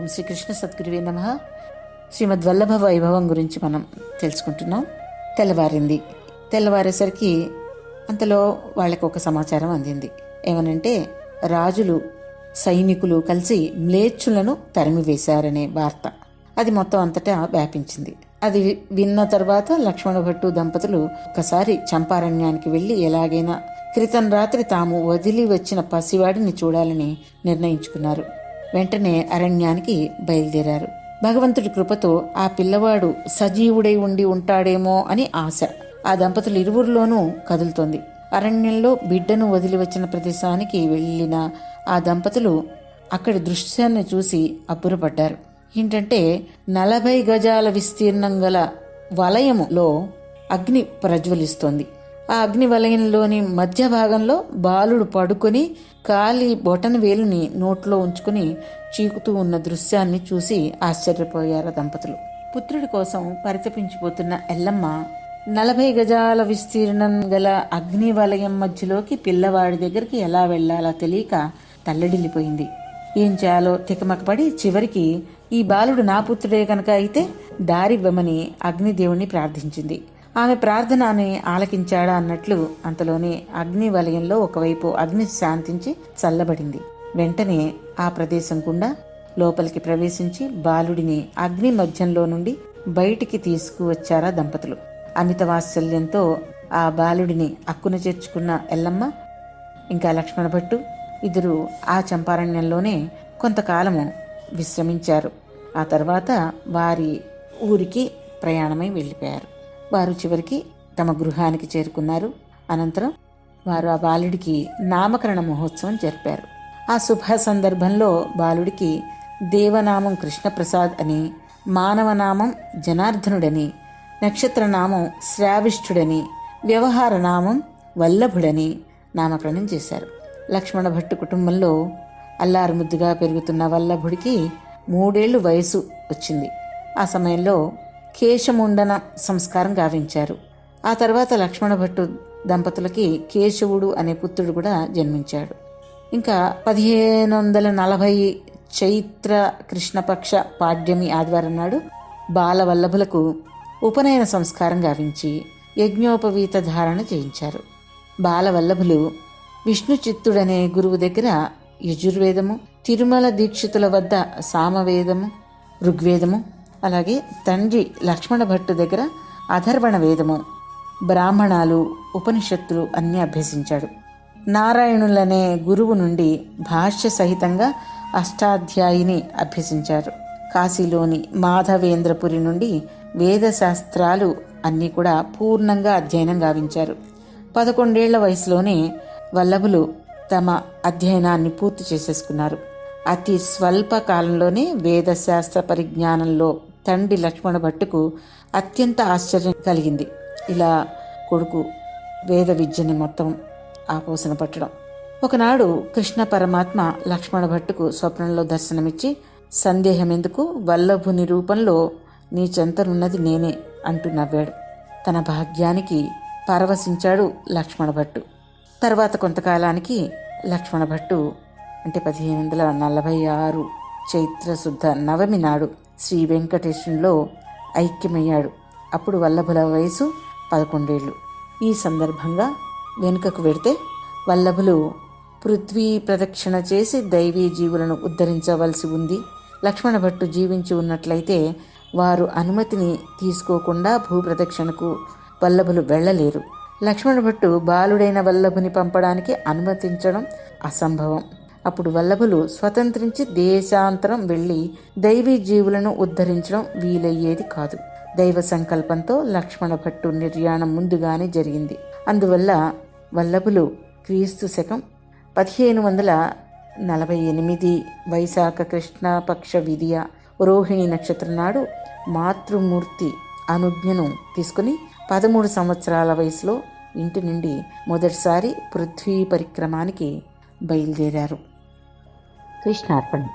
ఓం శ్రీకృష్ణ సద్గురువే నమః. శ్రీమద్ వల్లభ వైభవం గురించి మనం తెలుసుకుంటున్నాం. తెల్లవారింది. తెల్లవారేసరికి అంతలో వాళ్ళకి ఒక సమాచారం అందింది. ఏమనంటే రాజులు సైనికులు కలిసి మ్లేచ్చులను తరిమివేశారనే వార్త. అది మొత్తం అంతటా వ్యాపించింది. అది విన్న తర్వాత లక్ష్మణ భట్టు దంపతులు ఒక్కసారి చంపారణ్యానికి వెళ్లి ఎలాగైనా క్రితం రాత్రి తాము వదిలి వచ్చిన పసివాడిని చూడాలని నిర్ణయించుకున్నారు. వెంటనే అరణ్యానికి బయలుదేరారు. భగవంతుడి కృపతో ఆ పిల్లవాడు సజీవుడై ఉండి ఉంటాడేమో అని ఆశ ఆ దంపతులు ఇరువురిలోనూ కదులుతోంది. అరణ్యంలో బిడ్డను వదిలి వచ్చిన ప్రదేశానికి వెళ్లిన ఆ దంపతులు అక్కడి దృశ్యాన్ని చూసి అబ్బురపడ్డారు. ఏంటంటే 40 గజాల విస్తీర్ణం గల వలయములో అగ్ని ప్రజ్వలిస్తోంది. ఆ అగ్ని వలయంలోని మధ్య భాగంలో బాలుడు పడుకొని కాలి బొటన వేలుని నోట్లో ఉంచుకుని చీకుతూ ఉన్న దృశ్యాన్ని చూసి ఆశ్చర్యపోయారు దంపతులు. పుత్రుడి కోసం పరితపించిపోతున్న ఎల్లమ్మ 40 గజాల విస్తీర్ణం గల అగ్ని వలయం మధ్యలోకి పిల్లవాడి దగ్గరికి ఎలా వెళ్లాలో తెలియక తల్లడిల్లిపోయింది. ఏం చేయాలో తికమకపడి చివరికి ఈ బాలుడు నా పుత్రుడే కనుక అయితే దారివ్వమని అగ్నిదేవుణ్ణి ప్రార్థించింది. ఆమె ప్రార్థనని ఆలకించాడా అన్నట్లు అంతలోనే అగ్ని వలయంలో ఒకవైపు అగ్ని శాంతించి చల్లబడింది. వెంటనే ఆ ప్రదేశం గుండా లోపలికి ప్రవేశించి బాలుడిని అగ్ని మధ్యంలో నుండి బయటికి తీసుకువచ్చారా దంపతులు. అమిత వాత్సల్యంతో ఆ బాలుడిని అక్కున చేర్చుకున్న ఎల్లమ్మ ఇంకా లక్ష్మణ భట్టు ఇద్దరు ఆ చంపారణ్యంలోనే కొంతకాలము విశ్రమించారు. ఆ తర్వాత వారి ఊరికి ప్రయాణమై వెళ్ళిపోయారు. వారు చివరికి తమ గృహానికి చేరుకున్నారు. అనంతరం వారు ఆ బాలుడికి నామకరణ మహోత్సవం జరిపారు. ఆ శుభ సందర్భంలో బాలుడికి దేవనామం కృష్ణప్రసాద్ అని, మానవనామం జనార్దనుడని, నక్షత్రనామం శ్రావిష్ఠుడని, వ్యవహార నామం వల్లభుడని నామకరణం చేశారు. లక్ష్మణ భట్టు కుటుంబంలో అల్లారు ముద్దుగా పెరుగుతున్న వల్లభుడికి 3 ఏళ్లు వయసు వచ్చింది. ఆ సమయంలో కేశముండన సంస్కారం గావించారు. ఆ తర్వాత లక్ష్మణ భట్టు దంపతులకి కేశవుడు అనే పుత్రుడు కూడా జన్మించాడు. ఇంకా 1540 చైత్ర కృష్ణపక్ష పాడ్యమి ఆదివారం నాడు బాలవల్లభులకు ఉపనయన సంస్కారం గావించి యజ్ఞోపవీత ధారణ చేయించారు. బాలవల్లభులు విష్ణు చిత్తుడనే గురువు దగ్గర యజుర్వేదము, తిరుమల దీక్షితుల వద్ద సామవేదము, ఋగ్వేదము, అలాగే తండ్రి లక్ష్మణ భట్టు దగ్గర అథర్వణ వేదము, బ్రాహ్మణాలు, ఉపనిషత్తులు అన్నీ అభ్యసించాడు. నారాయణులనే గురువు నుండి భాష్య సహితంగా అష్టాధ్యాయిని అభ్యసించారు. కాశీలోని మాధవేంద్రపురి నుండి వేదశాస్త్రాలు అన్నీ కూడా పూర్ణంగా అధ్యయనం గావించారు. 11 ఏళ్ల వయసులోనే వల్లభులు తమ అధ్యయనాన్ని పూర్తి చేసేసుకున్నారు. అతి స్వల్ప కాలంలోనే వేదశాస్త్ర పరిజ్ఞానంలో తండ్రి లక్ష్మణ భట్టుకు అత్యంత ఆశ్చర్యం కలిగింది. ఇలా కొడుకు వేద విద్యని మొత్తం ఆపోసన పట్టడం. ఒకనాడు కృష్ణ పరమాత్మ లక్ష్మణ భట్టుకు స్వప్నంలో దర్శనమిచ్చి, సందేహం ఎందుకు, వల్లభుని రూపంలో నీ చెంతనున్నది నేనే అంటూ నవ్వాడు. తన భాగ్యానికి పరవశించాడు లక్ష్మణ భట్టు. తర్వాత కొంతకాలానికి లక్ష్మణ భట్టు అంటే 1546 చైత్రశుద్ధ నవమి నాడు శ్రీ వెంకటేశ్వరంలో ఐక్యమయ్యాడు. అప్పుడు వల్లభుల వయసు 11 ఏళ్ళు. ఈ సందర్భంగా వెనుకకు వెడితే వల్లభులు పృథ్వీ ప్రదక్షిణ చేసి దైవీ జీవులను ఉద్ధరించవలసి ఉంది. లక్ష్మణ భట్టు జీవించి ఉన్నట్లయితే వారు అనుమతిని తీసుకోకుండా భూప్రదక్షిణకు వల్లభులు వెళ్ళలేరు. లక్ష్మణ భట్టు బాలుడైన వల్లభుని పంపడానికి అనుమతించడం అసంభవం. అప్పుడు వల్లభులు స్వతంత్రించి దేశాంతరం వెళ్లి దైవీ జీవులను ఉద్ధరించడం వీలయ్యేది కాదు. దైవ సంకల్పంతో లక్ష్మణ భట్టు నిర్యాణం ముందుగానే జరిగింది. అందువల్ల వల్లభులు క్రీస్తు శకం 1548 వైశాఖ కృష్ణపక్ష విధియ రోహిణి నక్షత్రం నాడు మాతృమూర్తి అనుజ్ఞను తీసుకుని 13 సంవత్సరాల వయసులో ఇంటి నుండి మొదటిసారి పృథ్వీ పరిక్రమానికి బయలుదేరారు. కృష్ణార్పణం.